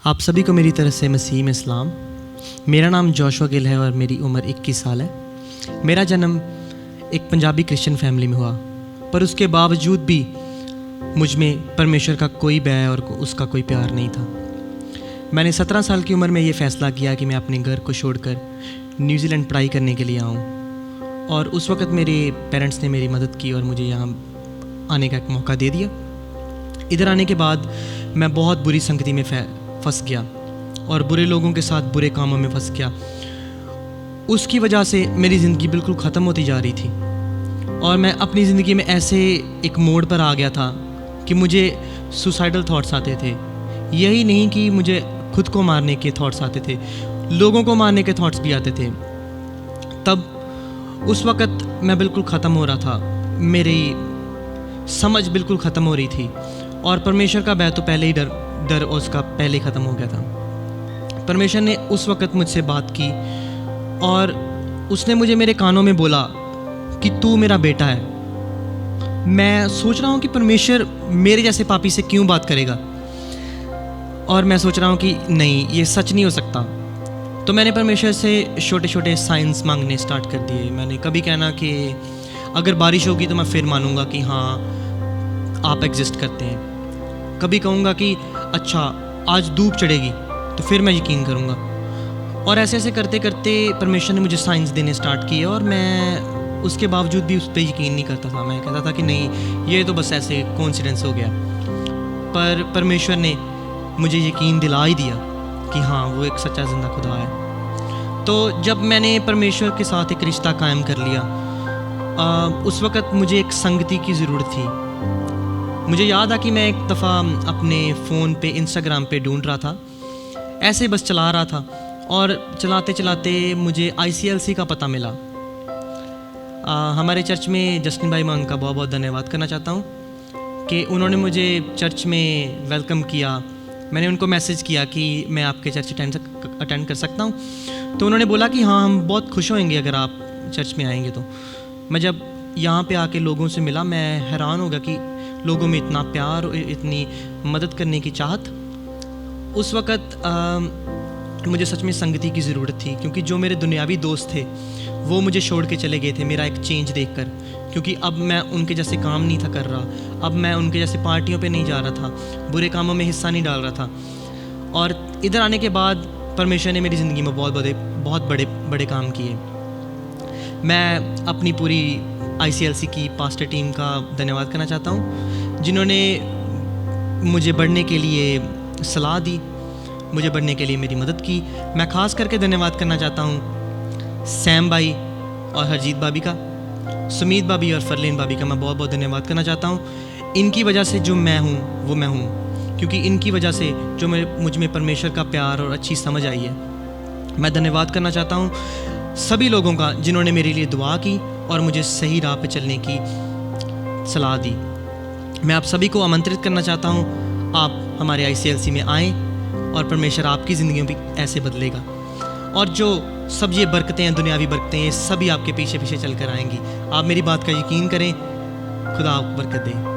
आप सभी को मेरी तरफ से मसीह में इस्लाम। मेरा नाम जोशुआ गिल है और मेरी उम्र 21 साल है। मेरा जन्म एक पंजाबी क्रिश्चियन फैमिली में हुआ, पर उसके बावजूद भी मुझ में परमेश्वर का कोई भय और उसका कोई प्यार नहीं था। मैंने 17 साल की उम्र में ये फ़ैसला किया कि मैं अपने घर को छोड़कर न्यूजीलैंड पढ़ाई करने के लिए आऊँ, और उस वक़्त मेरे पेरेंट्स ने मेरी मदद की और मुझे यहाँ आने का एक मौका दे दिया। इधर आने के बाद मैं बहुत बुरी संगति में फंस गया और बुरे लोगों के साथ बुरे कामों में फंस गया। उसकी वजह से मेरी ज़िंदगी बिल्कुल ख़त्म होती जा रही थी और मैं अपनी ज़िंदगी में ऐसे एक मोड़ पर आ गया था कि मुझे सुसाइडल थॉट्स आते थे। यही नहीं कि मुझे खुद को मारने के थॉट्स आते थे, लोगों को मारने के थॉट्स भी आते थे। तब उस वक़्त मैं बिल्कुल ख़त्म हो रहा था, मेरी समझ बिल्कुल ख़त्म हो रही थी और परमेश्वर का भय तो पहले ही डर उसका पहले ही ख़त्म हो गया था। परमेश्वर ने उस वक़्त मुझसे बात की और उसने मुझे मेरे कानों में बोला कि तू मेरा बेटा है। मैं सोच रहा हूँ कि परमेश्वर मेरे जैसे पापी से क्यों बात करेगा, और मैं सोच रहा हूँ कि नहीं, ये सच नहीं हो सकता। तो मैंने परमेश्वर से छोटे छोटे साइंस मांगने स्टार्ट कर दिए। मैंने कभी कहना कि अगर बारिश होगी तो मैं फिर मानूंगा कि हाँ आप एग्जिस्ट करते हैं। कभी कहूँगा कि अच्छा आज धूप चढ़ेगी तो फिर मैं यकीन करूँगा। और ऐसे ऐसे करते करते परमेश्वर ने मुझे साइंस देने स्टार्ट किए और मैं उसके बावजूद भी उस पर यकीन नहीं करता था। मैं कहता था कि नहीं, ये तो बस ऐसे कोइंसिडेंस हो गया। पर परमेश्वर ने मुझे यकीन दिला ही दिया कि हाँ वो एक सच्चा ज़िंदा खुदा है। तो जब मैंने परमेश्वर के साथ एक रिश्ता कायम कर लिया, उस वक़्त मुझे एक संगति की ज़रूरत थी। मुझे याद आ कि मैं एक दफ़ा अपने फ़ोन पे इंस्टाग्राम पे ढूंढ रहा था, ऐसे बस चला रहा था और चलाते चलाते मुझे ICLC का पता मिला। हमारे चर्च में जस्टिन भाई, मैं उनका बहुत बहुत धन्यवाद करना चाहता हूँ कि उन्होंने मुझे चर्च में वेलकम किया। मैंने उनको मैसेज किया कि मैं आपके चर्च अटेंड कर सकता हूँ, तो उन्होंने बोला कि हाँ हम बहुत खुश होंगे अगर आप चर्च में आएंगे। तो मैं जब यहाँ पे आके लोगों से मिला, मैं हैरान हो गया कि लोगों में इतना प्यार और इतनी मदद करने की चाहत। उस वक़्त मुझे सच में संगति की ज़रूरत थी, क्योंकि जो मेरे दुनियावी दोस्त थे वो मुझे छोड़ के चले गए थे मेरा एक चेंज देखकर। क्योंकि अब मैं उनके जैसे काम नहीं था कर रहा, अब मैं उनके जैसे पार्टियों पे नहीं जा रहा था, बुरे कामों में हिस्सा नहीं डाल रहा था। और इधर आने के बाद परमेश्वर ने मेरी ज़िंदगी में बहुत बड़े काम किए। मैं अपनी पूरी ICLC की पास्टर टीम का धन्यवाद करना चाहता हूँ, जिन्होंने मुझे बढ़ने के लिए सलाह दी, मुझे बढ़ने के लिए मेरी मदद की। मैं ख़ास करके धन्यवाद करना चाहता हूँ सैम भाई और हरजीत भाभी का, सुमीत भाभी और फरलीन भाभी का मैं बहुत बहुत धन्यवाद करना चाहता हूँ। इनकी वजह से जो मैं हूँ वो मैं हूँ, क्योंकि इनकी वजह से जो मुझ में परमेश्वर का प्यार और अच्छी समझ आई है। मैं धन्यवाद करना चाहता हूँ सभी लोगों का जिन्होंने मेरे लिए दुआ की और मुझे सही राह पे चलने की सलाह दी। मैं आप सभी को आमंत्रित करना चाहता हूँ, आप हमारे ICLC में आएँ और परमेश्वर आपकी ज़िंदगी में भी ऐसे बदलेगा। और जो सब ये बरकतें हैं, दुनियावी बरकतें, ये सभी आपके पीछे पीछे चल कर आएंगी। आप मेरी बात का यकीन करें। खुदा आपको बरकत दे।